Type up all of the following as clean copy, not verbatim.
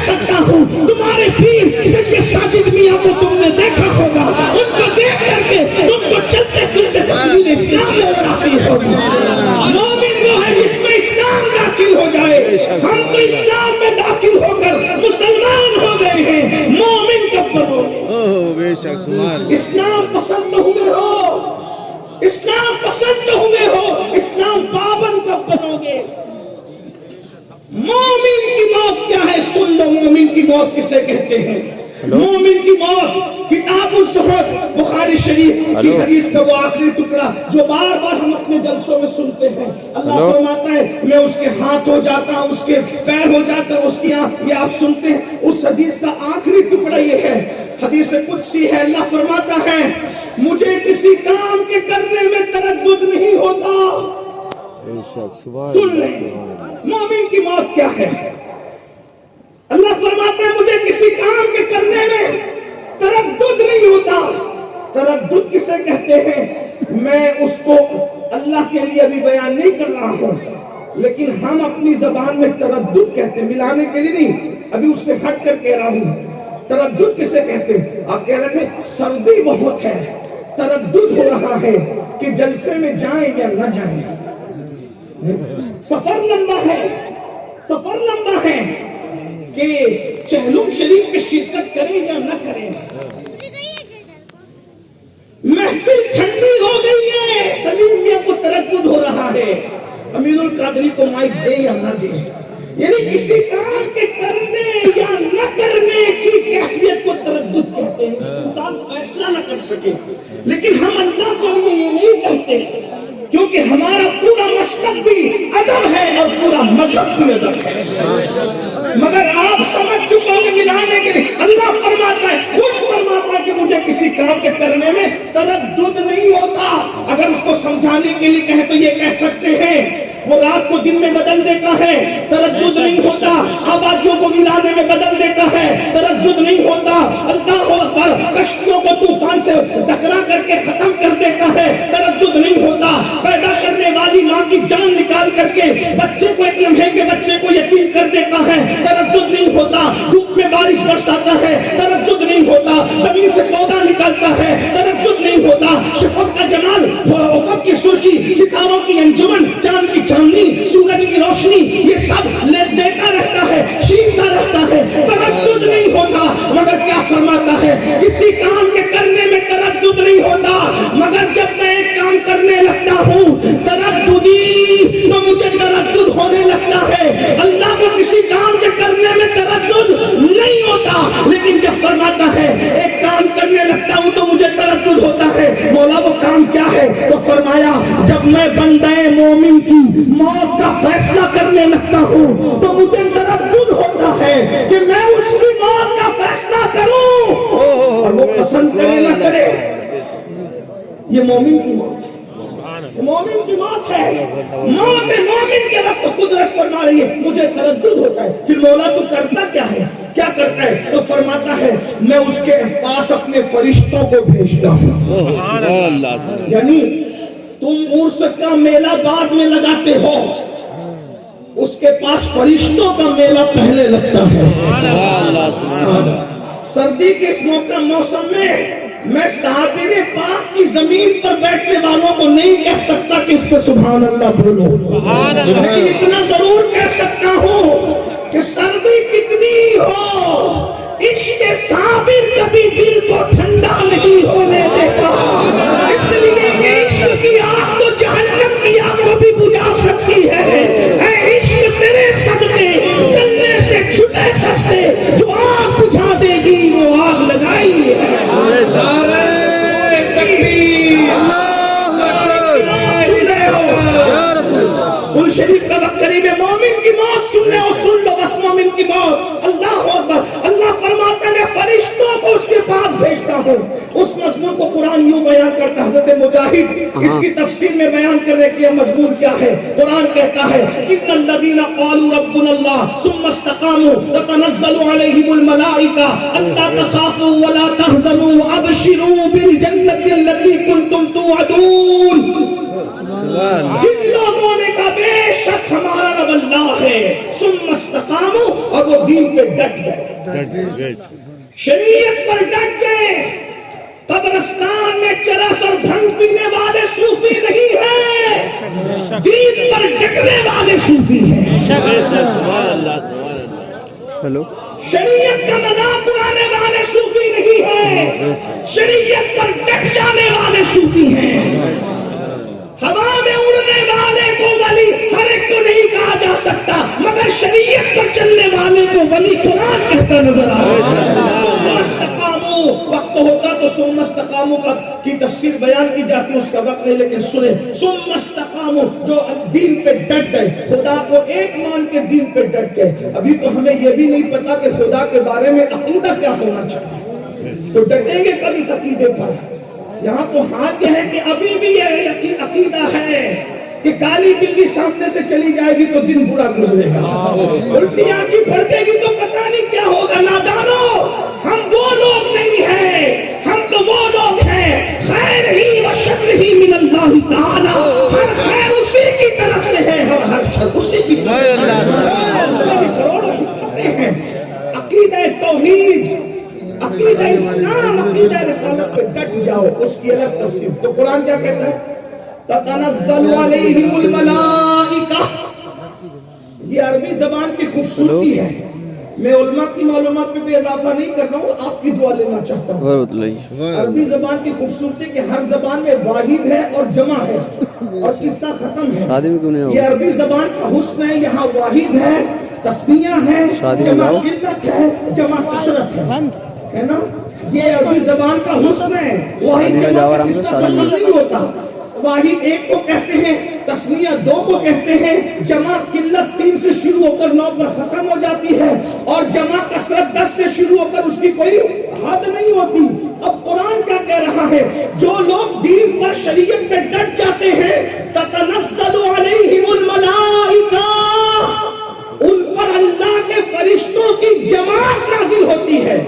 सकता हूँ, तुम्हारे पीर सैयद साजिद मियां को तुमने देखा होगा, उनको देख करके तुमको चलते फिरते तस्वीर इस्लाम नजर आती होगी। मोमिन वो है जिसमें इस्लाम दाखिल हो जाए। हम तो इस्लाम में दाखिल होकर मुसलमान हो गए हैं, मोमिन कब बनोगे? इस्लाम पसंद हुए हो, इस्लाम पसंद हुए हो, इस्लाम पाबंद कब बनोगे? मोमिन की मौत क्या है? सुन लो, मोमिन की मौत किसे कहते हैं? मोमिन की मौत किताबुल ज़ुहद बुखारी शरीफ की हदीस का वो आखिरी टुकड़ा जो बार बार हम अपने जलसों में सुनते हैं। अल्लाह फरमाता है मैं उसके हाथ हो जाता हूँ, उसके पैर हो जाता हूँ, उसकी आँख, ये आप सुनते हैं। उस हदीस का आखिरी टुकड़ा ये है, हदीस कुदसी है। अल्लाह फरमाता है मुझे किसी काम के करने में तरद्दुद नहीं होता। सुन ले, मोमिन की मौत क्या है? अल्लाह फरमाता है मुझे किसी काम के करने में तरद्दुद नहीं होता। तरद्दुद किसे कहते हैं? मैं उसको अल्लाह के लिए अभी बयान नहीं कर रहा हूं, लेकिन हम अपनी जबान में तरद्दुद कहते हैं, मिलाने के लिए नहीं, अभी उससे हट कर कह रहा हूं। तरद्दुद किसे कहते हैं? आप कह रहे थे सर्दी बहुत है, तरद्दुद हो रहा है कि जलसे में जाएं या न जाएं, सफर लंबा है, सफर लंबा है कि चहलुम शरीफ में शिरकत करें या न करें, महफिल ठंडी हो गई है, सलीम मियां को तरद्दुद हो रहा है, अमीनुल कादरी को माइक दे या न दे। यानी किसी काम के करने या न करने की कैफियत को तरद्दुद कहते हैं। इंसान फैसला न कर सके, लेकिन हम अल्लाह के लिए ये नहीं कहते, क्योंकि हमारा पूरा मसलब भी अदब है और पूरा मजहब भी अदब है। मगर आप समझ चुके होंगे मिलाने के लिए अल्लाह फरमाता है, खुद फरमाता है कि मुझे किसी काम के करने में तरद्दुद नहीं होता। अगर उसको समझाने के लिए कहे तो ये कह सकते हैं वो रात को दिन में बदल देता है, तरद्दुद नहीं होता। आबादियों को वीराने में बदल देता है, तरद्दुद नहीं होता। अल्लाह अकबर, कश्तियों को तूफान से टकरा करके खत्म कर देता है, तरद्दुद नहीं होता। पैदा करने वाली माँ की जान निकाल करके बच्चे को, एक लम्हे के बच्चे को यतीम कर देता है, तरद्दुद नहीं होता। धूप में बारिश बरसाता है, तरद्दुद नहीं होता। जमीन से पौधा निकालता है, तरद्दुद नहीं होता। शफक का जमाल, उफक की सुर्खी, सितारों की अंजुमन, चांद की चांदनी, सूरज की रोशनी, ये सब देता रहता है, छीनता रहता है, तरद्दुद नहीं होता। मगर क्या फरमाता है? किसी काम के करने में तरद्दुद नहीं होता, मगर जब मैं एक काम करने लगता हूँ तरद्दुदी, तो मुझे तरद्दुद होने लगता है। अल्लाह को किसी काम के करने में तरद्दुद नहीं होता, लेकिन जब फरमाता है एक काम करने लगता हूँ तो मुझे तरद्दुद होता है। मौला वो काम क्या है? तो फरमाया जब मैं बंदे मोमिन की मौत का फैसला करने लगता हूँ तो मुझे तरद्दुद होता है कि मैं उसकी मौत का फैसला करूं और वो पसंद करे ना करे। ये मोमिन की मौत है, मोमिन की मौत है। मौत मोमिन के वक्त कुदरत फरमा रही है, मुझे तरद्दुद होता है। फिर मौला तू करता क्या है? क्या करता है? तो फरमाता है मैं उसके पास अपने फरिश्तों को भेजता हूँ। यानी तुम उर्स का मेला बाद में लगाते हो, उसके पास फरिश्तों का मेला पहले लगता है। सर्दी के इस मौसम में मैं साबिरे पाक की जमीन पर बैठने वालों को नहीं कह सकता कि इस पे सुभान अल्लाह बोलो, लेकिन इतना जरूर कह सकता हूँ कि सर्दी कितनी हो, इश्क़ साबिर कभी दिल को ठंडा नहीं होने देता। इसलिए इश्क़ की आग तो जहन्नम की आग को भी बुझा सकती है। ऐ इश्क़ तेरे सदके जलने से छुटे सस्ते, जो आग बुझा देगी वो आग लगाई है। कुल शरीफ का वक्त करीब है, मोमिन की मौत सुनने और सुन लो बस, मोमिन की मौत। अल्लाह अकबर, अल्लाह फरमाता है मैं फरिश्तों को उसके पास भेजता हूँ। उस मजमून को कुरान यूं बयान करता है, हज़रत मुजाहिद इसकी तफसीर में बयान करने की मजमून क्या है? कुरान कहता है इन्नल्लज़ीना क़ालू रब्बुनल्लाह सुम्मा इस्तक़ामू ततनज़्ज़लु अलैहिमुल मलाइका अल्ला तख़ाफ़ू वला तहज़नू वअबशिरू बिल जन्नति अल्लती कुंतुम तुअदून। जिन लोगों ने कहा बेशक हमारा रब अल्लाह है, सुम्मा इस्तक़ामू, और वो दीन पे ڈٹ گئے، شریعت پر ڈٹ گئے. قبرستان میں چرس اور بھنگ پینے والے صوفی نہیں ہیں، دین پر ڈٹنے والے صوفی ہیں. شریعت کا مذاق اڑانے والے صوفی نہیں ہیں، شریعت پر ڈٹ جانے والے صوفی ہیں. ہوا میں اڑنے والے کو ولی ہر ایک کو نہیں کہا جا سکتا، مگر شریعت پر چلنے والے کو ولی قرآن کہتا نظر آ رہا ہے. وقت ہوتا تو ثم استقاموا کی تفسیر بیان کی جاتی، اس کا وقت نہیں، لیکن سنیں ثم استقاموا، جو دین پہ ڈٹ گئے، خدا کو ایک مان کے دین پہ ڈٹ گئے. ابھی تو ہمیں یہ بھی نہیں پتا کہ خدا کے بارے میں عقیدہ کیا ہونا چاہیے، تو ڈٹیں گے کبھی اس عقیدے پر. یہاں تو حال یہ ہے کہ ابھی بھی یہ عقیدہ ہے کہ کالی بلی سامنے سے چلی جائے گی تو دن برا گزرے گا، الٹی آنکھی پھڑکے گی تو پتہ نہیں کیا ہوگا. نادانو، ہم وہ لوگ نہیں ہیں، ہم تو وہ لوگ ہیں خیر ہی و شر ہی من اللہ تعالی، ہر خیر اسی کی طرف سے ہے اور ہر شر اسی کی طرف سے ہے. عقیدہ توحید، عقیدہ اسلام، عقیدہ رسالت پہ ڈٹ جاؤ، اس کی الگ تفسیر. تو قرآن کیا کہتا ہے؟ تتنزل علیہم الملائکہ. یہ عربی زبان کی خوبصورتی ہے. میں علماء کی معلومات پہ کوئی اضافہ نہیں کر رہا ہوں، آپ کی دعا لینا چاہتا ہوں. عربی زبان کی خوبصورتی کہ ہر زبان میں واحد ہے اور جمع ہے اور قصہ ختم ہے. یہ عربی زبان کا حسن ہے، یہاں واحد ہے، تسمیہ ہے، جمع قلت ہے، جمع کثرت ہے نا. یہ عربی زبان کا حسن ہے، واحد جمع قصہ ختم نہیں ہوتا. واحد ایک کو کہتے ہیں، تسنیہ دو کو کہتے ہیں، جمع قلت 3 سے شروع ہو کر 9 پر ختم ہو جاتی ہے، اور جمع کثرت 10 سے شروع ہو کر اس کی کوئی حد نہیں ہوتی. اب قرآن کیا کہہ رہا ہے؟ جو لوگ دین پر شریعت پہ ڈٹ جاتے ہیں، تتنزل علیہم الملائکہ، ان پر اللہ کے فرشتوں کی جماعت نازل ہوتی ہے.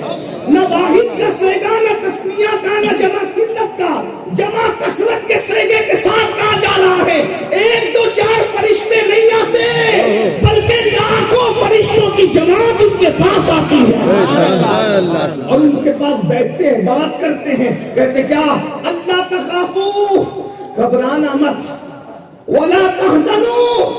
نہ واحد کا سیگا، نہ تسنیہ کا، نہ جمع قلت کا، جمع کثرت کے سیگے کے ساتھ کہا جا رہا ہے. 1 2 4 فرشتے نہیں آتے، بلکہ لاکھوں فرشتوں کی جماعت ان کے پاس آتی ہے اور ان کے پاس بیٹھتے ہیں، بات کرتے ہیں. کہتے کیا؟ اللہ تخافوا، گھبرانا مت، ولا تحزنوا،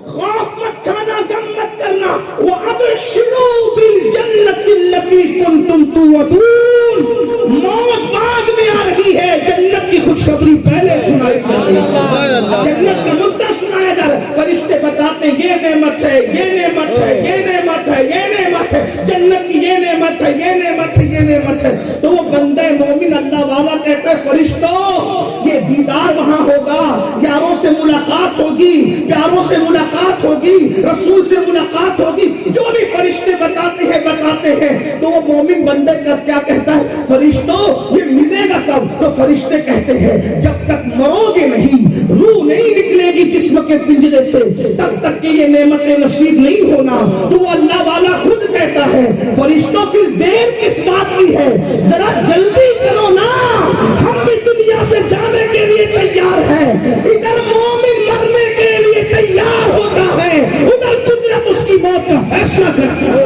خوف مت کھانا، غم مت کرنا، وَأَبْشِرُوا بِالْجَنَّةِ الَّتِي كُنْتُمْ تُوعَدُونَ. موت بعد میں آ رہی ہے، جنت کی خوشخبری پہلے سنائی جا رہی ہے، جنت کا مزدہ سنایا جا رہا ہے. فرشتے بتاتے ہیں یہ نعمت ہے، یہ نعمت ہے، یہ نعمت ہے، یہ نعمت ہے، جنت کی یہ نعمت ہے، یہ نعمت ہے، یہ نعمت ہے. تو وہ بندہ مومن اللہ والا کہتا ہے فرشتوں یہ دیدار وہاں ہوگا، یاروں سے ملاقات ہوگی، پیاروں سے ملاقات ہوگی، رسول سے ملاقات ہوگی. جو بھی فرشتے بتاتے ہیں تو وہ مومن بندے کا کیا کہتا ہے؟ فرشتوں یہ ملے گا کب؟ تو فرشتے کہتے ہیں جب تک مرو گے نہیں، روح نہیں نکلے گی جسم کے پنجرے سے، تب تک کہ یہ نعمتیں نصیب نہیں ہونا. تو وہ اللہ والا خود کہتا ہے فرشتوں پھر دیر کس بات کی ہے، ذرا جلدی کرو نا، ہم بھی دنیا سے جانے کے لیے تیار ہیں. ادھر مومن مرنے کے لیے تیار ہوتا ہے، ادھر قدرت اس کی موت کا فیصلہ کرتی ہے.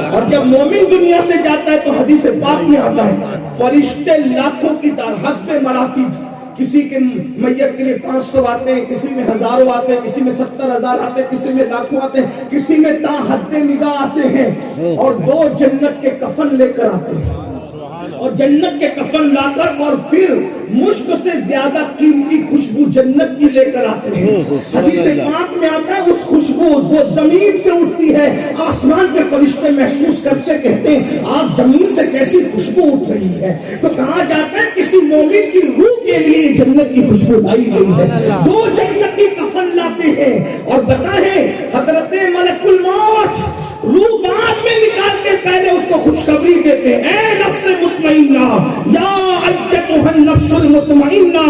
اور جب مومن دنیا سے جاتا ہے تو حدیث پاک میں آتا ہے فرشتے لاکھوں کی حسب مراتب، کسی کے میت کے لیے 500 آتے ہیں، کسی میں ہزاروں آتے ہیں، کسی میں 70,000 آتے ہیں، کسی میں لاکھوں آتے ہیں، کسی میں تا حد نگاہ آتے ہیں، اور 2 جنت کے کفن لے کر آتے ہیں، اور جنت کے کفن لا کر اور پھر مشک سے زیادہ قیمتی خوشبو جنت کی لے کر آتے ہیں. حدیث پاک میں آتا ہے اس خوشبو وہ زمین سے اٹھتی ہے، آسمان کے فرشتے محسوس کرتے کہتے ہیں آج زمین سے کیسی خوشبو اٹھ رہی ہے. تو کہا جاتا ہے کسی مومن کی روح کے لیے جنت کی خوشبو لائی گئی ہے. 2 جنت کی کفن لاتے ہیں اور بتائیں حضرت ملک الموت روح بعد میں نکالتے پہلے اس کو خوشخبری دیتے ہیں، اے نفس مطمئنہ، یا ایتھا النفس المطمئنہ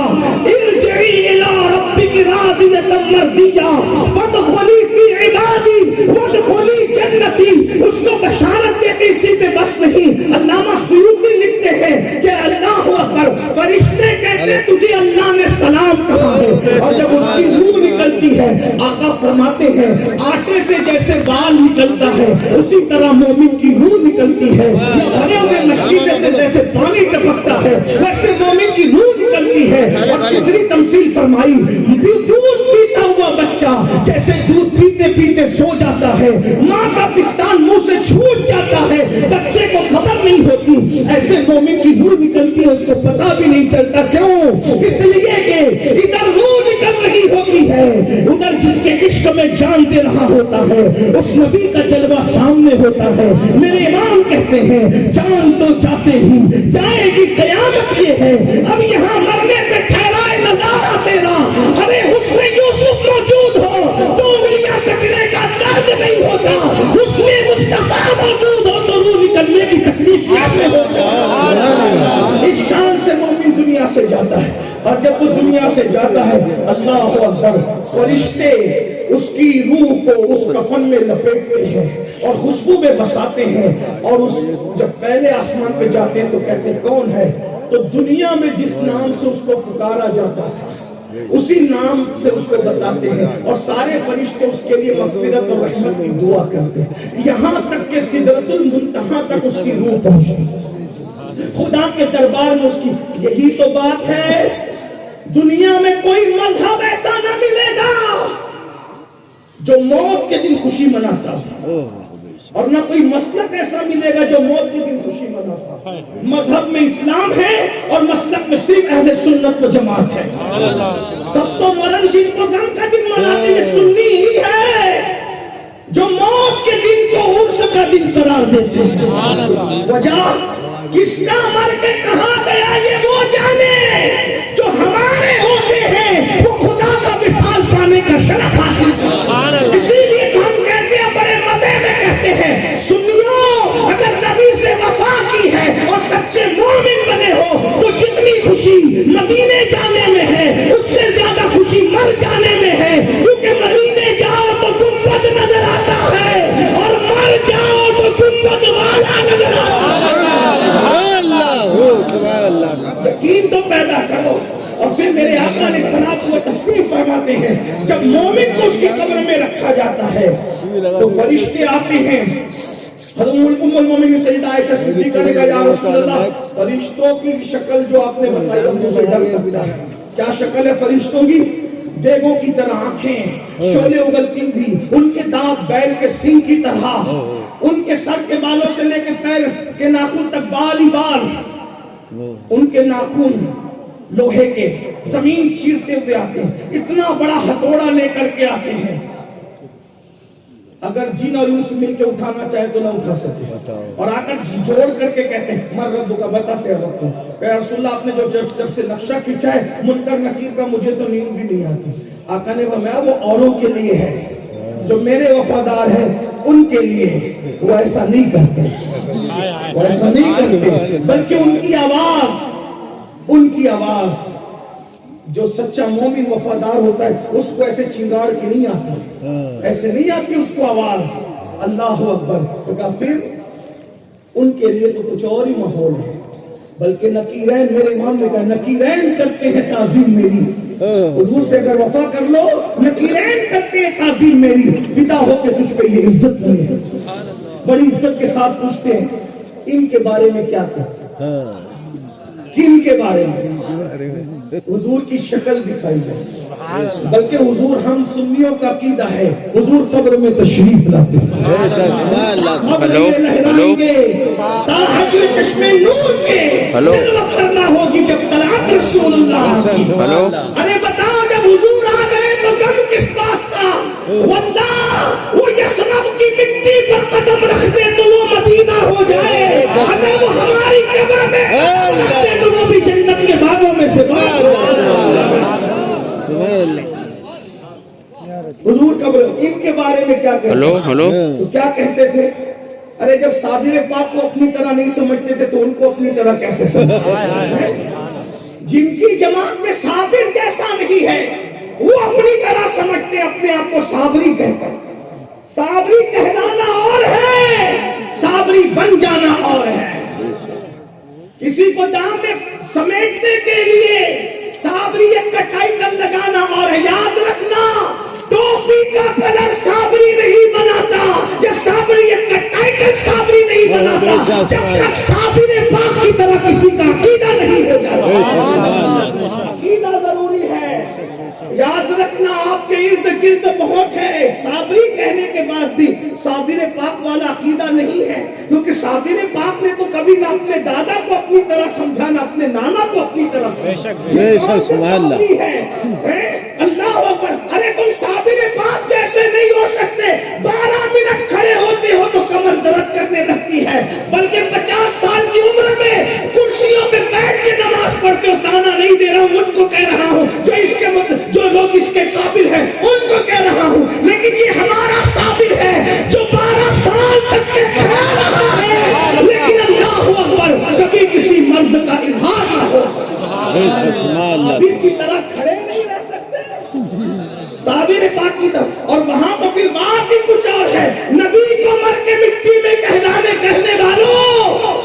ارجعی الی ربک راضیۃ مرضیہ فادخلی فی عبادی وادخلی جنتی. اس کو بشارت دیتے، اسی پہ بس نہیں. علامہ سیوطی لکھتے ہیں کہ اللہ اکبر، فرشتے کہتے ہیں تجھے اللہ نے سلام کہا ہے، اور جب اس کی روح نکلتی ہے آقا فرماتے ہیں آٹے سے جیسے بال نکلتا ہے उसी तरह मोमिन की रूह निकलती है, या भरे हुए मशकीले से जैसे पानी टपकता है वैसे मोमिन की रूह निकलती है। और तीसरी तमसील फरमाई, दूध पीता हुआ बच्चा जैसे दूध पीते पीते सो जाता है, माँ का पिस्तान मुंह से छूट जाता है, बच्चे को खबर नहीं होती, ऐसे मोमिन की रूह निकलती है, उसको पता भी नहीं चलता। क्यों? इसलिए कि इधर रूह निकल रही होती है, उधर जिसके इश्क में जान दे रहा होता है उस नबी का जलवा सामने होता है। मेरे इमाम कहते हैं जान तो जाते ही जाएगी कयामत ये है, अब यहाँ मरने पे ठहराए नजारा तेरा, अरे हुस्न यूसुफ मौजूद हो तो उंगलियां कटने का दर्द नहीं होता, हुस्न मुस्तफा मौजूद हो तो रूह निकलने की तकलीफ कैसे होती। इस शान से मोमिन दुनिया से जाता है, और जब वो दुनिया से जाता है अल्लाह अकबर, फरिश्ते उसकी रूह को उस कफन में लपेटते हैं और खुशबू में बसाते हैं, और उस जब पहले आसमान पे जाते हैं तो कहते हैं कौन है, तो दुनिया में जिस नाम से उसको पुकारा जाता था उसी नाम से उसको बताते हैं, और सारे फरिश्ते उसके लिए मगफिरत और रहमत की दुआ करते हैं, यहाँ तक कि सिदरतुल मुंतहा तक उसकी रूह पहुंची खुदा के दरबार में उसकी। यही तो बात है, दुनिया में कोई मजहब ऐसा न मिलेगा जो मौत के दिन खुशी मनाता, और ना कोई मसलक ऐसा मिलेगा जो मौत के दिन खुशी मनाता। मजहब में इस्लाम है और मसलक में सिर्फ अहले सुन्नत व जमात है। सब तो मरण दिन को गम का दिन मनाते, ये सुन्नी ही है जो मौत के दिन को उर्स का दिन करार देते हैं। वजह किसका मर के कहां गया ये वो जाने, जो हमारे होते हैं वो खुदा का विसाल पाने का शरफ हासिल करते। इसीलिए तो हम कहते हैं, बड़े मजे में कहते हैं, सुनियो अगर नबी से वफा की है और सच्चे मोमिन बने हो तो जितनी खुशी मदीने जाने में है उससे ज्यादा खुशी मर जाने में है, क्योंकि मदीने जाओ तो गुंबद नजर आता है और मर जाओ तो गुंबद वाला नजर आता है। यकीन तो पैदा करो। और फिर मेरे आका ने सलात व तस्बीह फरमाते हैं, जब मोमिन को उसकी कब्र में रखा जाता है तो फरिश्ते आते हैं। हज़रत उम्मुल मोमिनीन सैयदा आयशा सिद्दीक़ा ने कहा, या रसूलल्लाह, फरिश्तों की शक्ल जो आपने बताई मुझे डर लगता है। क्या शक्ल है फरिश्तों की? देगों की तरह आंखें, शोले उगलती हुई, उनके दांत बैल के सींग की तरह, उनके सर के बालों से लेकर पैर के नाखून तक बाल ही बाल, उनके नाखून लोहे के जमीन चीरते हुए आते हैं, इतना बड़ा हथौड़ा लेकर के आते हैं, अगर जिन और इंस मिलकर उठाना चाहे तो ना उठा सके, और आकर जोड़ करके कहते हैं मर रब्बु का, बताते हैं रब्बु या रसूलल्लाह, आपने जो जब से नक्शा खींचा है मुनकर नकीर का, मुझे तो नींद भी नहीं आती। आका ने फरमाया वो औरों के लिए है, जो मेरे वफादार हैं उनके लिए वो ऐसा नहीं करते, वो ऐसा नहीं करते, बल्कि उनकी आवाज जो सच्चा मोमिन वफादार होता है उसको ऐसे चिंगाड़ के नहीं आती, ऐसे नहीं आती उसको आवाज। अल्लाह अकबर। तो कहा फिर उनके लिए तो कुछ और ही माहौल है, बल्कि नकीरैन, मेरे इमाम ने कहा नकीरैन करते हैं ताज़ीम मेरी, हुजूर से अगर वफा कर लो नकीरैन करते हैं ताज़ीम मेरी, फिदा होके तुझ पे ये इज्जत बने, बड़ी इज्जत के साथ पूछते हैं इनके बारे में क्या कहते, किन के बारे में? हुजूर की शक्ल दिखाई जाए, बल्कि हुजूर हम सुन्नियों का अकीदा है, हुजूर कब्र में तशरीफ लाते हैं, चश्मे नूर के करना होगी जब तलात रसूलुल्लाह की। अरे बताओ जब हुजूर आ गए तो गम किस बात का? वल्लाह वो यसरब की मिट्टी पर कदम रख दे तो वो मदीना हो जाए, अगर वो हमारी कब्र में रखते तो वो भी जन्नत के बागों में से बाग हो जाए। हुजूर कब्र, इनके बारे में क्या कहते? हेलो तो क्या कहते थे? अरे जब साबिर पाक को अपनी तरह नहीं समझते थे तो उनको अपनी तरह कैसे समझते? जिनकी जमात में साबिर जैसा नहीं है वो अपनी तरह समझते अपने आप को साबरी कहकर। साबरी कहलाना और है, साबरी बन जाना और है। किसी को दाम में समेटने के लिए साबरी का टाइटल लगाना और है। याद रखना, टोपी का कलर साबरी नहीं बनाता, या साबरी जाता जब तक साबिर पाक की तरह किसी का अकीदा नहीं हो जाता। अकीदा जरूरी है। याद रखना, आपके इर्द गिर्द बहुत है साबिरी कहने के बाद भी साबिर पाक वाला अकीदा नहीं है, क्योंकि साबिर पाक ने तो कभी ना अपने दादा को अपनी तरह समझा ना अपने नाना को अपनी तरह समझा। अल्लाह अकबर। अरे तुम साबिर पाक जैसे नहीं हो सकते। 12 मिनट खड़े होते हो तो कमर दर्द करने लगती है, बल्कि 50 साल की उम्र में कुर्सियों पे बैठ के नमाज पढ़ते हो। ताना नहीं दे रहा हूँ, उनको कह रहा हूँ जो लोग इसके काबिल हैं उनको कह रहा हूँ, लेकिन ये हमारा साबिर है जो 12 साल तक के खड़ा रहा है, लेकिन अल्लाह अकबर कभी किसी मर्ज का इजहार ना हो साबिर की तरह खड़े नहीं रह सकते, साबिर पाक की तरह। और वहां तो फिर बात भी कुछ और है। नबी को मर के मिट्टी में कहने वालों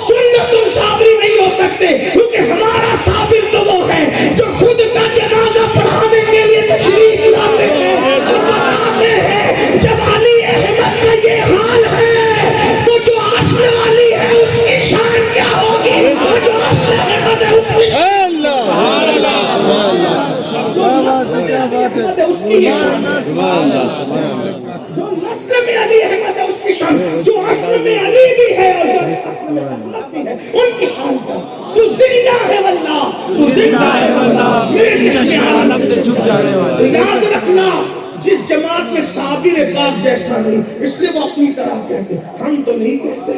सुन लो, तुम साबिर नहीं हो सकते, क्योंकि हमारा साबिर तो वो है जो खुद का जनाजा पढ़ाने के लिए तशरीफ लाते हैं और बताते हैं जब अली अहमद का ये हाल है तो जो असल अली है उसकी शान क्या होगी, और जो असल अहमद है उसकी शान उसकी शान, जो नस्ल में अली अहमद है उसकी शान, जो असल में अली भी है और जो असल में अहमद भी है उनकी शान का। तू जिंदा है वल्लाह, तू जिंदा है वल्लाह, मेरे जिस्म आलम से छुप जाने वाला। याद रखना, जिस जमात में साबिर पाक जैसा नहीं, इसलिए वो अपनी तरह कहते, हम तो नहीं कहते।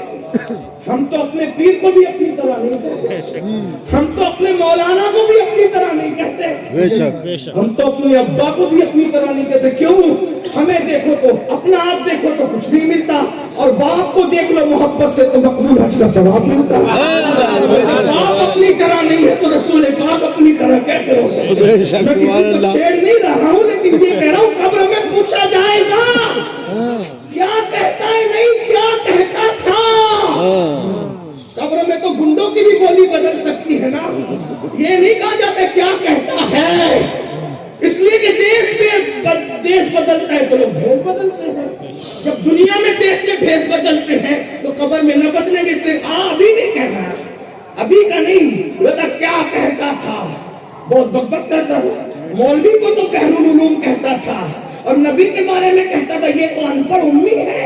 हम तो अपने पीर को भी अपनी तरह नहीं कहते, हम तो अपने मौलाना को भी अपनी तरह नहीं कहते, बेशक हम तो अपने अब्बा को भी अपनी तरह नहीं कहते। क्यों? हमें देखो तो, अपना आप देखो तो कुछ नहीं मिलता, और बाप को देख लो मोहब्बत से तो मकबूल हज का सवाब मिलता है। बाप अपनी तरह नहीं है तो रसूल पाक अपनी तरह कैसे हो सकते? मैं किसी को छेड़ नहीं रहा हूँ, लेकिन ये कह रहा हूँ कब्र में पूछा जाएगा क्या कहता है, नहीं क्या कहता था। कब्र में तो गुंडों की भी बोली बदल सकती है ना, ये नहीं कहा जाता क्या कहता है, इसलिए कि देश बदलता है तो लोग भेष बदलते हैं। जब दुनिया में देश के भेष बदलते हैं तो कब्र में न बदलेंगे, इसलिए अभी नहीं कहना, अभी का नहीं, बता क्या कहता था। बहुत बकबक करता था, मौलवी को तो बहरुल उलूम कहता था और नबी के बारे में कहता था ये तो अनपढ़ उम्मी है।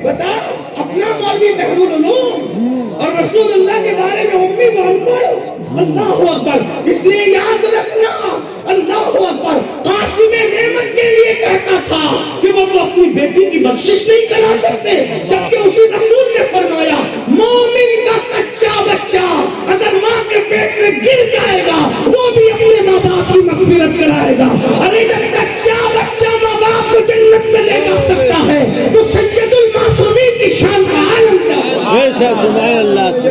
बता, अपना मौलवी बहरुल उलूम और रसूलुल्लाह के बारे में उम्मी व अनपढ़। अल्लाहु अकबर। इसलिए याद रखना, अल्लाहु अकबर कासिम नेमत के लिए कहता था कि वो तो अपनी बेटी की बख्शिश नहीं करा सकते, जबकि उसी रसूल ने फरमाया मोमिन का कच्चा बच्चा अगर माँ के पेट से गिर जाएगा वो भी अपने माँ बाप की मगफिरत कराएगा। अरे जब कच्चा बच्चा माँ बाप को जन्नत में ले जा सकता है तो सैयदुल मासूमीन की शान का आलम क्या है।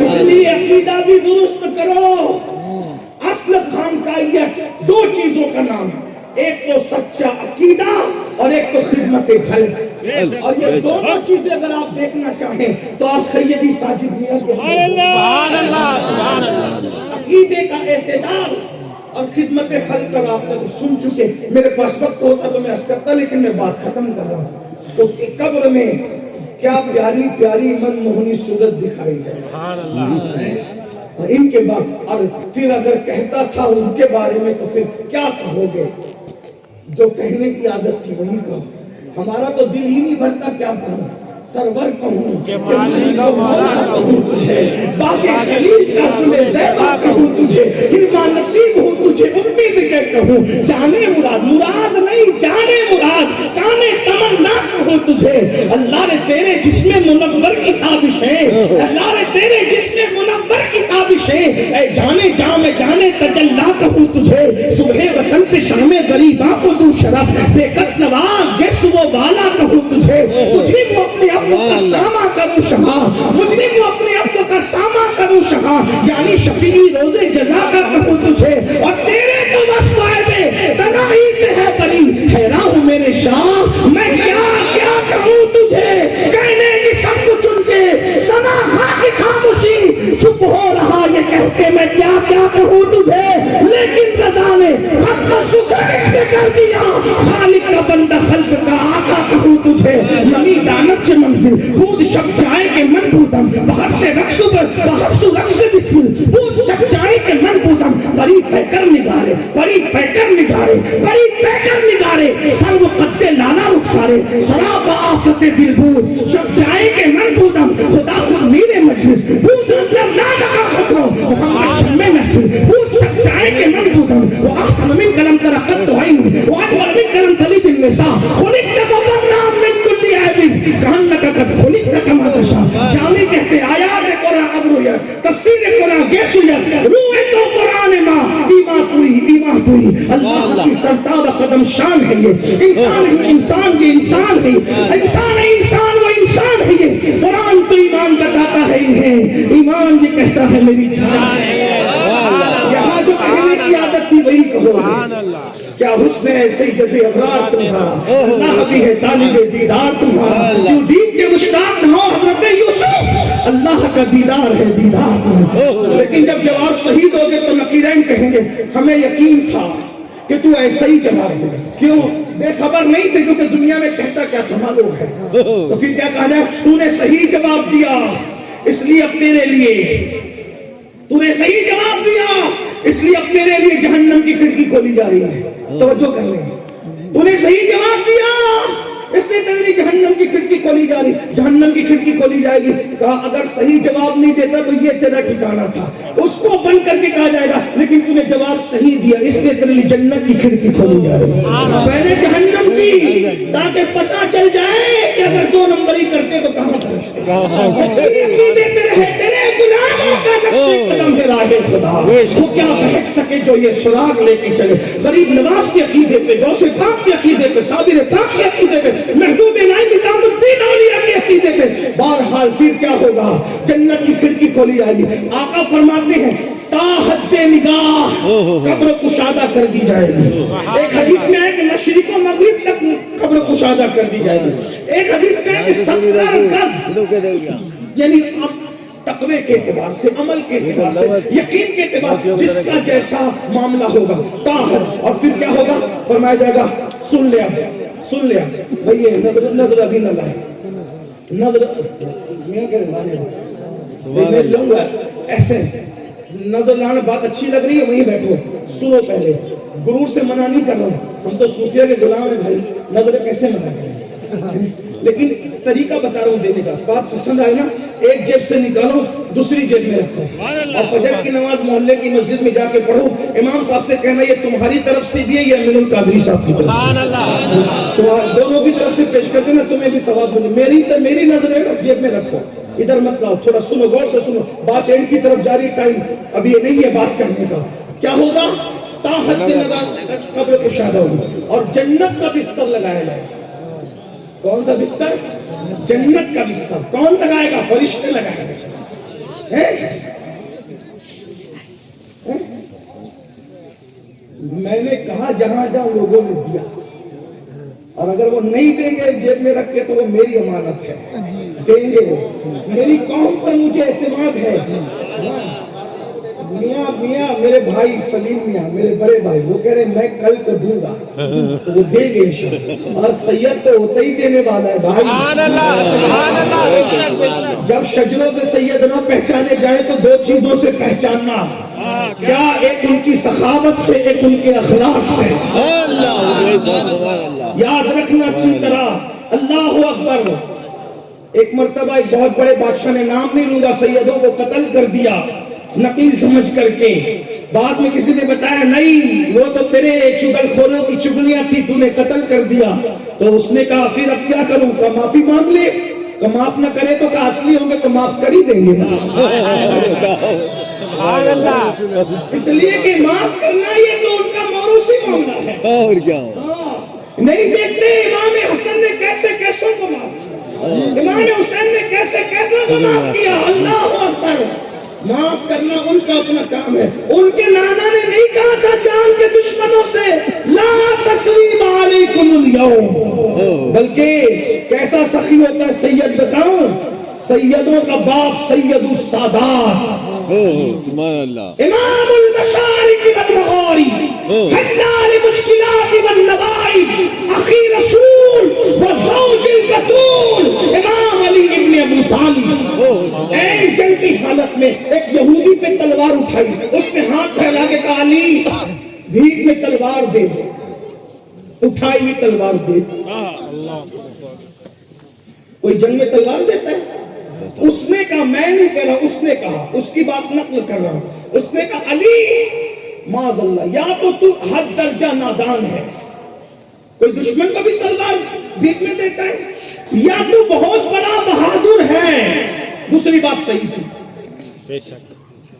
इसलिए अकीदा भी दुरुस्त करो। असल खानकाहियत दो चीजों का नाम है, एक तो सच्चा अकीदा और एक तो खिदमत खल्क। और ये दोनों चीजें अगर आप देखना चाहें तो आप सैयदी साजिद मियां के अकीदे का एहतदाल और खिदमत खल्क का आपका तो सुन चुके। मेरे पास वक्त होता तो मैं अर्ज करता, लेकिन मैं बात खत्म कर रहा हूँ। तो कब्र में क्या प्यारी प्यारी मनमोहनी सूरत दिखाई है इनके बाद। और फिर अगर कहता था उनके बारे में तो फिर क्या कहोगे? जो कहने की आदत थी वही कहो। हमारा तो दिल ही नहीं भरता, क्या कहूँ, सरवर कहूँ तुझे, बाकी खलील का तुझे ज़ैबा कहूँ तुझे, हिरमा नसीब हूँ तुझे, उम्मीद के कहूँ, जाने मुराद, मुराद नहीं जाने मुराद, काने तमन्ना कहूँ तुझे। अल्लाह रे तेरे जिस्मे मुनव्वर की ताबिश है, अल्लाह रे तेरे जिस्मे मुनव्वर की ताबिश है, ऐ जाने जा में जाने तजल्ला कहूँ तुझे। सुबह वतन पे शामे गरीबा को दूं शरफ, बेकस नवाज गेस वो वाला कहूँ तुझे। मुझे वो अपने अपनों का सामा करूं शहा, मुझे वो अपने अपनों का सामा करूं शहा, यानी शफी रोजे जजा का कहूं तुझे। और तेरे तो वस्वाए में तनाही से है बड़ी, हैरान हूं मेरे शाह मैं क्या क्या कहूं तुझे। कहने की सब कुछ उनके सना की खामोशी, चुप हो रहा ये कहते मैं क्या क्या कहूं तुझे। लेकिन रज़ा ने अपना शुक्र इसने कर दिया, खालिक का बंदा खल्क का आका कहूं तुझे। नमी दानत से मंजिल खुद शब जाए के मन منبودم بحرس رقص بحرس رقص بسم بود سچائی کے منبودم پری پیکر نگارے پری پیکر نگارے پری پیکر نگارے سرو قد لالا رخسارے سراب آفت دل بود سچائی کے منبودم خدا خود میرے مجلس بود اندر نادا خسرو محمد شمع محفل بود سچائی کے منبودم وہ احسن من کلم ترقت تو عینی وہ اکبر من کلم تلید النساء خلقت مبرم من کلی عیب کہنکا قد خلقت کما تشاء جامع کہتے آیات قرآن ابرویہ تفسیر قرآن گیسویہ روح تو قرآن ماں ایمان توئی اللہ کی سرتاب قدم شان ہے یہ انسان ہی انسان یہ انسان ہے انسان ہے انسان وہ انسان ہے یہ قرآن تو ایمان بتاتا ہے انہیں ایمان یہ کہتا ہے میری جان ہے یہاں جو کہنے کی عادت تھی وہی کہو کیا حسن ہے سید ابرار تمہارا اللہ بھی ہے طالب دیدار تمہارا کیوں دین کے مشتاق نہ ہو حضرت یوسف اللہ کا دیدار ہے دیدار تمہارا لیکن جب جواب صحیح دو گے تو نقیرین کہیں گے ہمیں یقین تھا کہ تو ایسا ہی جواب دے کیوں بے خبر نہیں تھے کیونکہ دنیا میں کہتا کیا تھا معلوم ہے تو پھر کیا کہا جائے تو نے صحیح جواب دیا اس لیے اب تیرے لیے تو نے صحیح جواب دیا اس لیے اب تیرے لیے جہنم کی کھڑکی کھولی جا رہی ہے توجہ کر لیں تو نے صحیح جواب دیا اس نے تیرے لیے جہنم کی کھڑکی کھولی جا رہی جہنم کی کھڑکی کھولی جائے گی کہا اگر صحیح جواب نہیں دیتا تو یہ تیرا ٹھکانہ تھا اس کو بند کر کے کہا جائے گا لیکن تو نے جواب صحیح دیا اس لیے تیرے لیے جنت کی کھڑکی کھولی جا رہی پہلے جہنم کی تاکہ پتہ چل جائے کہ اگر 2 نمبری کرتے تو کہاں پہنچتے تیرے غلاموں کا نقش قدم ہے راہ خدا وہ کیا بہک سکے جو یہ سراغ لے کے چلے غریب نواز کے عقیدے پہ غوث پاک کے عقیدے پہ صابر پاک کے عقیدے پہ محبوب الہی نظام الدین اولیاء کے عقیدے پہ بہرحال پھر کیا ہوگا جنت کی کھڑکی کھولی جائے گی آقا فرماتے ہیں تا حد نگاہ قبر کشادہ کر دی جائے گی ایک حدیث میں ہے کہ مشرق و مغرب تک قبر کشادہ کر دی جائے گی ایک حدیث میں ہے کہ 70 گز یعنی تقوی کے اعتبار سے عمل کے اعتبار سے یقین کے اعتبار جس کا جیسا معاملہ ہوگا تاہر اور پھر کیا ہوگا فرمایا جائے گا سن لیا بھئی یہ نظر ابھی نہ لائے نظر میں کہہ رہے میں لوں گا ایسے نظر لانا بات اچھی لگ رہی ہے وہیں بیٹھو سنو پہلے غرور سے منع نہیں کر رہا ہوں ہم تو صوفیہ کے غلام ہیں بھائی نظر کیسے منع کریں لیکن طریقہ بتا رہا ہوں دینے کا بات پسند آئے نا ایک جیب سے نکالو دوسری جیب میں رکھو اور فجر کی نماز محلے کی مسجد میں جا کے پڑھو امام صاحب سے کہنا یہ تمہاری طرف سے بھی ہے یا امین القادری صاحب کی طرف سے دونوں کی طرف سے پیش کر دینا تمہیں بھی ثواب ملے میری نظر ہے جیب میں رکھو ادھر مت لاؤ تھوڑا سنو غور سے سنو بات اینڈ کی طرف جاری ٹائم ابھی یہ نہیں ہے بات کرنے کا کیا ہوگا تا حد قبر کشادہ ہوگا اور جنت کا بستر لگایا جائے کون سا بستر جنت کا بستر کون لگائے گا فرشتے لگائے گا میں نے کہا جہاں جہاں لوگوں نے دیا اور اگر وہ نہیں دیں گے جیب میں رکھ کے تو وہ میری امانت ہے دیں گے وہ میری قوم پر مجھے اعتماد ہے میاں میرے بھائی سلیم میاں میرے بڑے بھائی وہ کہہ رہے میں کل کو دوں گا تو وہ دے گے انشاءاللہ اور سید تو ہوتا ہی دینے والا ہے بھائی جب شجروں سے سید نہ پہچانے جائے تو 2 چیزوں سے پہچاننا کیا ایک ان کی سخاوت سے ایک ان کے اخلاق سے یاد رکھنا اچھی طرح اللہ اکبر ایک مرتبہ ایک بہت بڑے بادشاہ نے نام نہیں لوں گا سیدوں کو قتل کر دیا نقلی سمجھ کر کے بعد میں کسی نے بتایا نہیں وہ تو تیرے چگل خوروں کی چگلیاں تھی تو نے قتل کر دیا تو اس نے کہا پھر اب کیا کروں کہ معافی مانگ لے کہ معاف نہ کرے تو کہا اصلی ہوں گے تو معاف کر ہی دیں گے سبحان اللہ اس لیے کہ معاف کرنا یہ تو ان کا موروثی معاملہ ہے اور کیا نہیں دیکھتے امام حسن نے کیسے کیسوں کو معاف کیا امام حسین نے کیسے کیسوں کو معاف کیا اللہ اکبر معاف کرنا ان کا اپنا کام ہے ان کے نانا نے نہیں کہا تھا چاند کے دشمنوں سے لا تسلیم علیکم اليوم بلکہ کیسا سخی ہوتا ہے سید بتاؤں سیدوں کا باپ سید السادات امام المشارق والمغارب حلال مشکلات والنوائب اخی رسول وزوج البتول امام علی ابن ابو طالب اٹھا لی. ایک جنگ کی حالت میں ایک یہودی پہ تلوار اٹھائی, اس پہ ہاتھ پھیلا کے کہا علی بھیک میں تلوار دے, اٹھائی ہوئی تلوار دے. کوئی جنگ میں تلوار دیتا ہے؟ اس نے کہا, میں نہیں کہہ رہا, اس نے کہا, اس کی بات نقل کر رہا ہوں. اس نے کہا علی معاذ اللہ, یا تو حد درجہ نادان ہے, کوئی دشمن کو بھی تلوار بھیک میں دیتا ہے, یا تو بہت بڑا بہادر ہے. دوسری بات صحیح تھی. بے شک.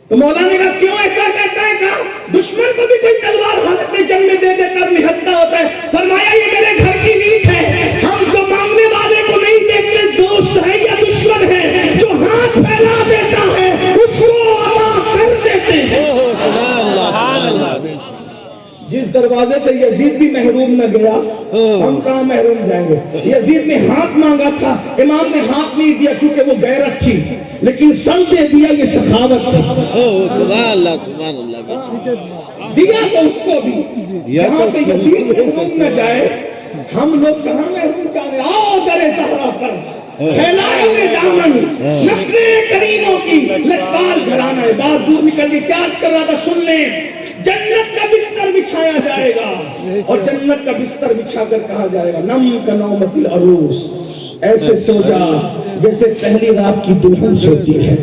تو مولا نے کہا کیوں ایسا کہتا ہے؟ کہا دشمن کو بھی کوئی تلوار حالت میں جنگ میں دے دیتا نہتا ہوتا ہے. فرمایا یہ میرے گھر کی نیت ہے, ہم تو مانگنے والے کو نہیں دیکھتے دوست ہے یا دشمن ہے, جو ہاتھ پھیلا دیتا ہے اس کو عطا کر دیتے ہیں. جس دروازے سے یزید بھی محروم نہ گیا, ہم کہاں محروم جائیں گے؟ یزید نے ہاتھ مانگا تھا, امام نے ہاتھ نہیں دیا چونکہ وہ غیرت تھی, لیکن سر دے دیا, یہ سخاوت تھی. سبحان اللہ سبحان اللہ. دیا تو اس کو بھی, جہاں پہ یزید محروم نہ جائے, ہم لوگ کہاں محروم جا رہے. آؤ در صحرا پر پھیلائیں گے دامن, نسلیں کریموں کی لجپال گھرانہ ہے. بات دور نکل گئی, کیا عرض کر رہا تھا سن لیں. جنت کا بستر بچھایا جائے گا, اور جنت کا بستر بچھا کر کہا جائے گا نم کا نومت العروس, ایسے سو جا جیسے پہلی رات کی دلہن سوتی ہے.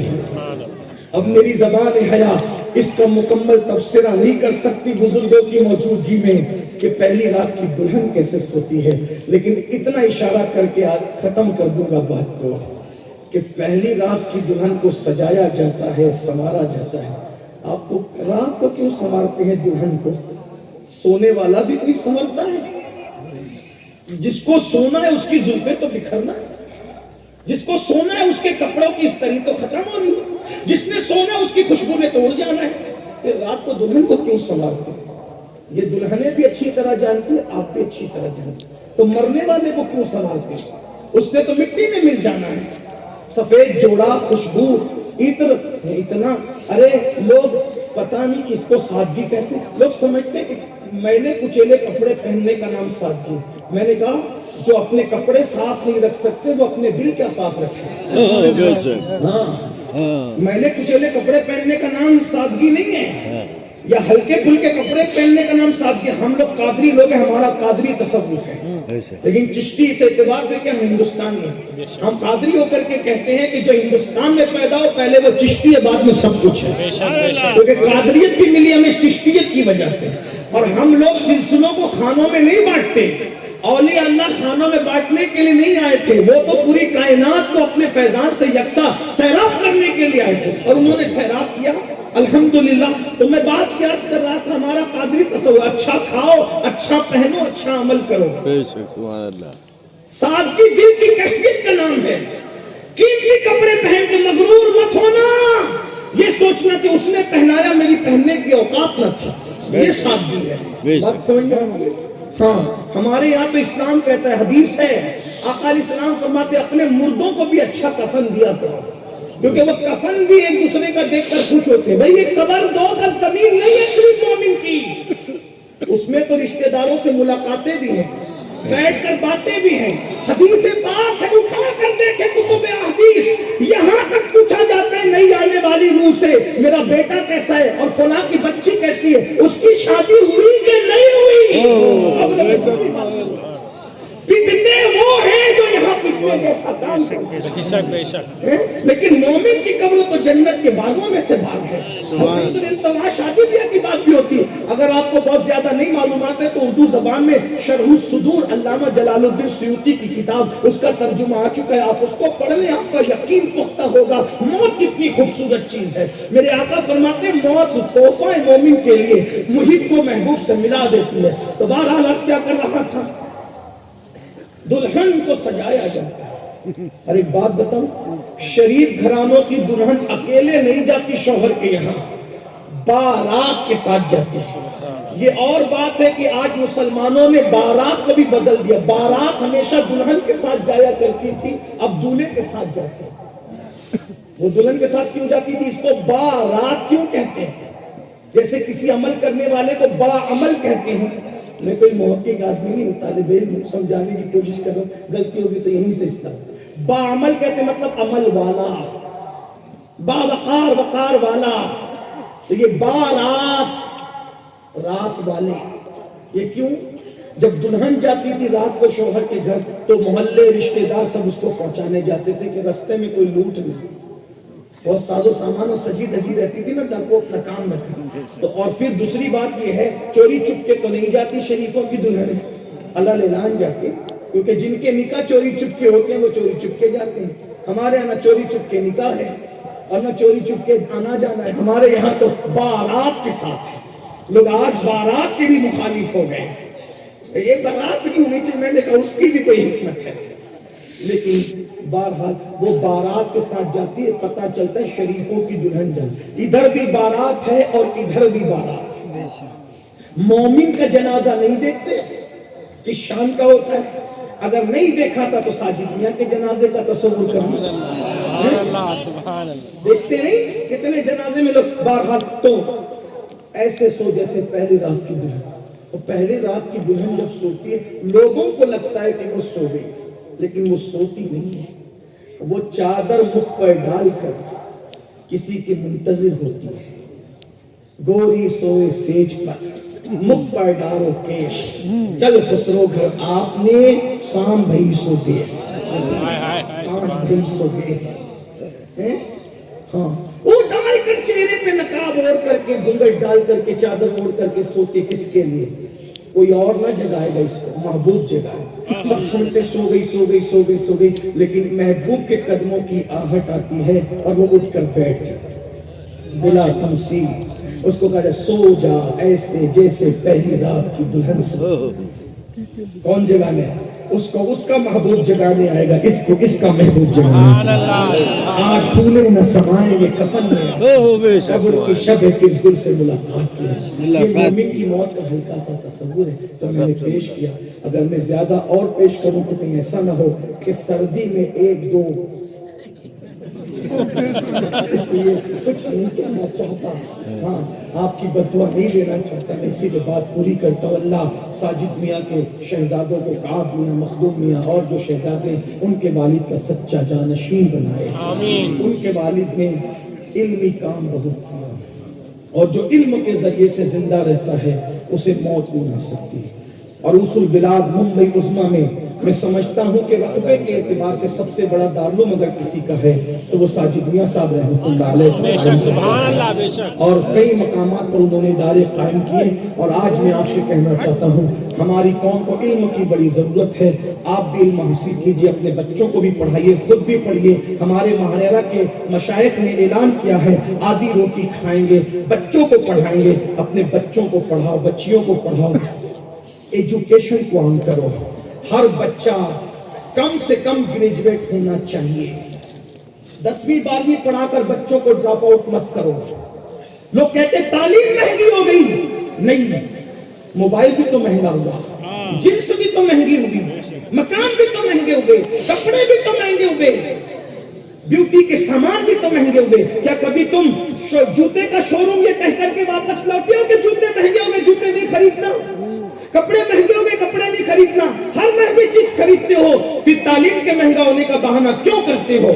اب میری زبان حیا اس کا مکمل تبصرہ نہیں کر سکتی بزرگوں کی موجودگی میں کہ پہلی رات کی دلہن کیسے سوتی ہے, لیکن اتنا اشارہ کر کے آج ختم کر دوں گا بات کو کہ پہلی رات کی دلہن کو سجایا جاتا ہے, سنوارا جاتا ہے. آپ کو رات کو کیوں سنوارتے ہیں دلہن کو؟ سونے والا بھی کوئی سنورتا ہے؟ جس کو سونا ہے اس کی زلفیں تو بکھرنا ہے, جس کو سونا ہے اس کے کپڑوں کی استری تو ختم ہونی ہے, جس نے سونا ہے اس کی خوشبو نے توڑ جانا ہے. پھر رات کو دلہن کو کیوں سنوارتے ہیں؟ یہ دلہنیں بھی اچھی طرح جانتی ہیں, آپ بھی اچھی طرح جانتے ہیں, تو مرنے والے کو کیوں سنوارتے ہیں؟ اس نے تو مٹی میں مل جانا ہے. سفید جوڑا, خوشبو, عطر, اتنا, ارے لوگ پتہ نہیں کس کو سادگی کہتے ہیں. لوگ سمجھتے ہیں کہ میلے کچیلے کپڑے پہننے کا نام سادگی. میں نے کہا جو اپنے کپڑے صاف نہیں رکھ سکتے وہ اپنے دل کیا صاف رکھیں. ہاں, میلے کچیلے کپڑے پہننے کا نام سادگی نہیں ہے, یا ہلکے پھلکے کپڑے پہننے کا نام سادگی. ہم لوگ قادری لوگ ہیں, ہمارا قادری تصوف ہے, لیکن چشتی اس اعتبار سے کہ ہم ہندوستانی ہیں. ہم قادری ہو کر کے کہتے ہیں کہ جو ہندوستان میں پیدا ہو پہلے وہ چشتی ہے, بعد میں سب کچھ ہے, کیونکہ قادریت بھی ملی ہمیں چشتیت کی وجہ سے. اور ہم لوگ سلسلوں کو خانوں میں نہیں بانٹتے, اولیاء اللہ خانوں میں بانٹنے کے لیے نہیں آئے تھے, وہ تو پوری کائنات کو اپنے فیضان سے یکساں سیراب کرنے کے لیے آئے تھے, اور انہوں نے سیراب کیا الحمدللہ. تو میں بات کیا کر رہا تھا, ہمارا قادری تصور, اچھا کھاؤ, اچھا پہنو, اچھا عمل کرو. سبحان اللہ. سادگی دل کی کیفیت کا نام ہے. قیمتی کپڑے پہن کے مغرور مت ہونا, یہ سوچنا کہ اس نے پہنایا میری پہننے کی اوقات نہ تھی, یہ سادگی ہے. بات سمجھ میں؟ ہاں, ہمارے یہاں پہ اسلام کہتا ہے, حدیث ہے, آقا علیہ السلام فرماتے اپنے مردوں کو بھی اچھا کفن دیا کرو, کیونکہ وہ کفن بھی ایک دوسرے کا دیکھ کر خوش ہوتے ہیں. بھئی یہ قبر 2 گز زمین نہیں ہے صرف مومن کی, اس میں تو رشتہ داروں سے ملاقاتیں بھی ہیں, بیٹھ کر باتیں بھی ہیں. حدیث پاک ہے, اٹھا کر دیکھیں کتب احادیث, یہاں تک پوچھا جاتا ہے نئی آنے والی روح سے میرا بیٹا کیسا ہے اور فلاں کی بچی کیسی ہے, اس کی شادی ہوئی کہ نہیں ہوئی. پٹتے وہ ہیں جو یہاں پٹنے جیسا کام کرتے ہیں, لیکن مومن کی قبر تو جنت کے باغوں میں سے باغ ہے. وہاں شادی بیاہ کی بات بھی ہوتی ہے. اگر آپ کو بہت زیادہ نہیں معلومات ہے تو اردو زبان میں شرح الصدور علامہ جلال الدین سیوطی کی کتاب, اس کا ترجمہ آ چکا ہے, آپ اس کو پڑھ لیں, آپ کا یقین پختہ ہوگا موت کتنی خوبصورت چیز ہے. میرے آقا فرماتے ہیں موت تحفہ ہے مومن کے لیے, محب کو محبوب سے ملا دیتی ہے. تو بہرحال عرض کیا کر رہا تھا, دلہن کو سجایا جاتا ہے. اور ایک بات بتاؤں, شریف گھرانوں کی دلہن اکیلے نہیں جاتی شوہر کے یہاں, بارات کے ساتھ جاتی ہے. یہ اور بات ہے کہ آج مسلمانوں نے بارات کو بھی بدل دیا. بارات ہمیشہ دلہن کے ساتھ جایا کرتی تھی, اب دولہے کے ساتھ جاتے ہیں. وہ دلہن کے ساتھ کیوں جاتی تھی, اس کو بارات کیوں کہتے ہیں؟ جیسے کسی عمل کرنے والے کو با عمل کہتے ہیں. میں کوئی محقق آدمی نہیں, طالب علم سمجھانے کی کوشش کر رہا ہوں, غلطی ہوگی تو یہیں سے اسلام. बाअमल कहते मतलब अमल वाला, बावकार वकार वाला। तो ये बारात रात वाले, ये क्यों? जब दुल्हन जाती थी रात को शौहर के घर तो मोहल्ले रिश्तेदार सब उसको पहुंचाने जाते थे कि रास्ते में कोई लूट नहीं। बहुत साजो सामान और सजी धजी रहती थी ना, डाको अपना काम में तो। और फिर दूसरी बात ये है, चोरी चुपके तो नहीं जाती शरीफों की दुल्हन, अल्लाह लेलान जाके, क्योंकि जिनके निकाह चोरी चुपके होते हैं वो चोरी चुपके जाते हैं। हमारे यहाँ ना चोरी चुपके निकाह है और ना चोरी चुपके आना जाना है, हमारे यहाँ तो बारात के साथ है। लोग आज बारात के भी मुखालिफ हो गए। एक बारात भी होनी चाहिए, मैंने कहा उसकी भी कोई हिकमत है, लेकिन बहरहाल वो बारात के साथ जाती है, पता चलता है शरीफों की दुल्हन जाती। इधर भी बारात है और इधर भी बारात है। मोमिन का जनाजा नहीं देखते, किस शान का होता है। अगर नहीं देखा था तो साजिद मियां के जनाजे का तसव्वुर करो, देखते नहीं कितने जनाजे में लोग। बहरहाल तो ऐसे सो जैसे पहली रात की दुल्हन। और पहली रात की दुल्हन जब सोती है लोगों को लगता है कि वो सो गई, लेकिन वो सोती नहीं है। वो चादर मुख पर डालकर किसी की मुंतजिर होती है। गोरी सोए सेज पर, मुख पर डारो केश, चल खुसरो घर आपने, शाम भई सो देश, सांझ भई सो देश। हाँ, वो डाल कर चेहरे पे नकाब ओढ़ करके, घूंघट डाल करके, चादर ओढ़ करके सोती किसके लिए? कोई और ना जगाएगा इसको, महबूब जगाए। सब सुनते सो गई सो गई सो गई सो गई, लेकिन महबूब के कदमों की आहट आती है और वो उठकर बैठ जाती बिला तमसील। उसको कहा सो जा ऐसे जैसे पहली रात की दुल्हन सो। कौन जगाने? उसको उसका महबूब जगाने आएगा, इसको इसका महबूब जगाने। आज फूले न समाएंगे कफन में, कब्र की शब किस गुल से मुलाकात की। ये मोमिन की मौत का हल्का सा तस्वीर है तो मैंने पेश किया। अगर मैं ज्यादा और पेश करूं तो कहीं ऐसा ना हो कि सर्दी में एक दो, इसलिए कुछ नहीं कहना चाहता। हाँ, आपकी बदुआ नहीं लेना चाहता, मैं इसीलिए बात पूरी करता हूँ। अल्लाह साजिद मियाँ के शहजादों को, काब मियाँ, मखदूम मियाँ और जो शहजादे उनके वालिद का सच्चा जानशीन बनाए। आमीन। उनके वालिद ने इल्मी काम बहुत किया और जो इल्म के जरिए से जिंदा रहता है उसे मौत नहीं आ सकती। और उसूल बिलाद मुंबई उज़्मा में मैं समझता हूँ कि रतबे के एतबार से सबसे बड़ा दारुल अगर किसी का है तो वो साजिद मियां साहब रहमतुल्लाह अलैह। और कई मकामात पर उन्होंने इदारे कायम किए। और आज मैं आपसे कहना चाहता हूँ, हमारी कौम को इल्म की बड़ी जरूरत है। आप भी इल्म हासिल कीजिए, अपने बच्चों को भी पढ़ाइए, खुद भी पढ़िए। हमारे महानेरा के मशाइख ने ऐलान किया है, आधी रोटी खाएंगे, बच्चों को पढ़ाएंगे। अपने बच्चों को पढ़ाओ, बच्चियों को पढ़ाओ, एजुकेशन को आम करो। हर बच्चा कम से कम ग्रेजुएट होना चाहिए। 10वीं 12वीं पढ़ाकर बच्चों को ड्रॉप आउट मत करो। लोग कहते तालीम महंगी हो गई, नहीं, मोबाइल भी तो महंगा हुआ, जिन्स भी तो महंगी हुई, मकान भी तो महंगे हुए, कपड़े भी तो महंगे हुए, ब्यूटी के सामान भी तो महंगे हुए। क्या कभी तुम जूते का शोरूम ये कह करके वापस लौटे हो कि जूते महंगे हो गए, जूते नहीं खरीदना? कपड़े महंगे हो गए, कपड़े नहीं खरीदना? हर महंगी चीज खरीदते हो, फिर तालीम के महंगा होने का बहाना क्यों करते हो?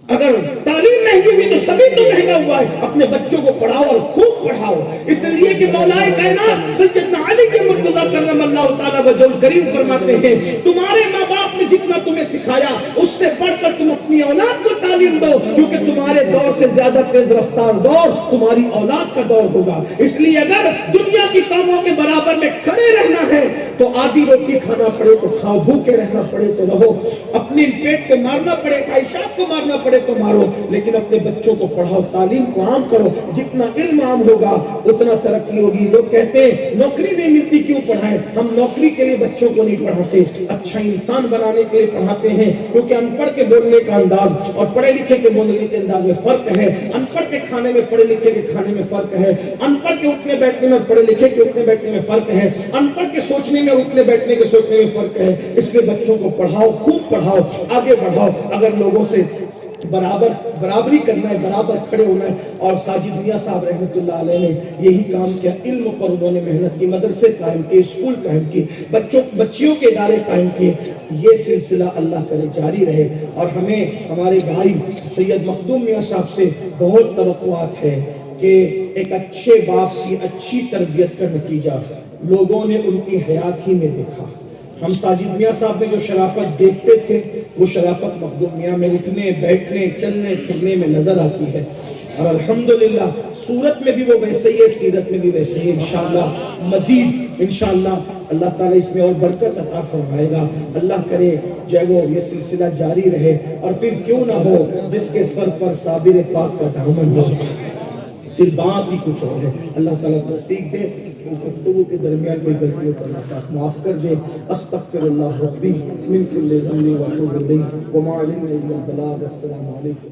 अगर तालीम महंगी हुई तो सभी तो महंगा हुआ है। अपने बच्चों को पढ़ाओ और खूब पढ़ाओ, इसलिए कि मौलाए कायनात सैयदना अली के मुर्तज़ा करमल्लाहु तआला वजहुल करीम फरमाते हैं, तुम्हारे माँ बाप ने जितना तुम्हें सिखाया उससे बढ़कर तुम अपनी औलाद को तालीम दो, क्योंकि तुम्हारे दौर से ज्यादा तेज रफ्तार दौर तुम्हारी औलाद का दौर होगा। इसलिए अगर दुनिया की कामों के बराबर में खड़े रहना है तो आधी रोटी खाना पड़े तो खाओ, भूखे रहना पड़े तो रहो, अपने पेट को मारना पड़े, ख्वाहिशात को मारना पड़े तो मारो, लेकिन अपने बच्चों को पढ़ाओ, तालीम को आम करो। जितना इल्म आम होगा उतना तरक्की होगी। लोग कहते हैं नौकरी नहीं मिलती, क्यों पढ़ाएं? हम नौकरी के लिए बच्चों को नहीं पढ़ाते, अच्छा इंसान बनाने के लिए पढ़ाते हैं। क्योंकि अनपढ़ के बोलने का अंदाज और पढ़े लिखे के बोलने के अंदाज में फर्क है। अनपढ़ के खाने में पढ़े लिखे के खाने में फर्क है। अनपढ़ के उठने बैठने में पढ़े लिखे के उठने बैठने में फर्क है। अनपढ़ के सोचने में उठने बैठने के सोचने में फर्क है। इसलिए बच्चों को पढ़ाओ, खूब पढ़ाओ, आगे बढ़ाओ। अगर लोगों से برابری کرنا ہے, برابر کھڑے ہونا ہے. اور ساجد میاں صاحب رحمۃ اللہ علیہ نے یہی کام کیا, علم پر انہوں نے محنت کی, مدرسے قائم کیے, اسکول قائم کیے, بچیوں کے ادارے قائم کیے. یہ سلسلہ اللہ کرے جاری رہے. اور ہمیں ہمارے بھائی سید مخدوم میاں صاحب سے بہت توقعات ہے کہ ایک اچھے باپ کی اچھی تربیت کا نتیجہ لوگوں نے ان کی حیات ہی میں دیکھا. ہم ساجد میاں صاحب میں جو شرافت دیکھتے تھے وہ شرافت مخدوم میاں میں اٹھنے بیٹھنے چلنے پھرنے میں نظر آتی ہے. اور الحمدللہ صورت میں بھی وہ ویسے ہی ہے, سیرت میں بھی ویسے ہی. انشاءاللہ مزید انشاءاللہ اللہ تعالیٰ اس میں اور برکت عطا فرمائے گا. اللہ کرے جو ہے وہ یہ سلسلہ جاری رہے. اور پھر کیوں نہ ہو جس کے سر پر صابر پاک کا دامن ہو, پھر بات ہی کچھ اور ہے. اللہ تعالیٰ توفیق دے, گفتگو کے درمیان کوئی غلطی ہو تو اللہ پاک معاف کر دے. استغفر اللہ ربی من کل ذنب و اتوب الیہ وما علیہ الا البلاغ. السلام علیکم.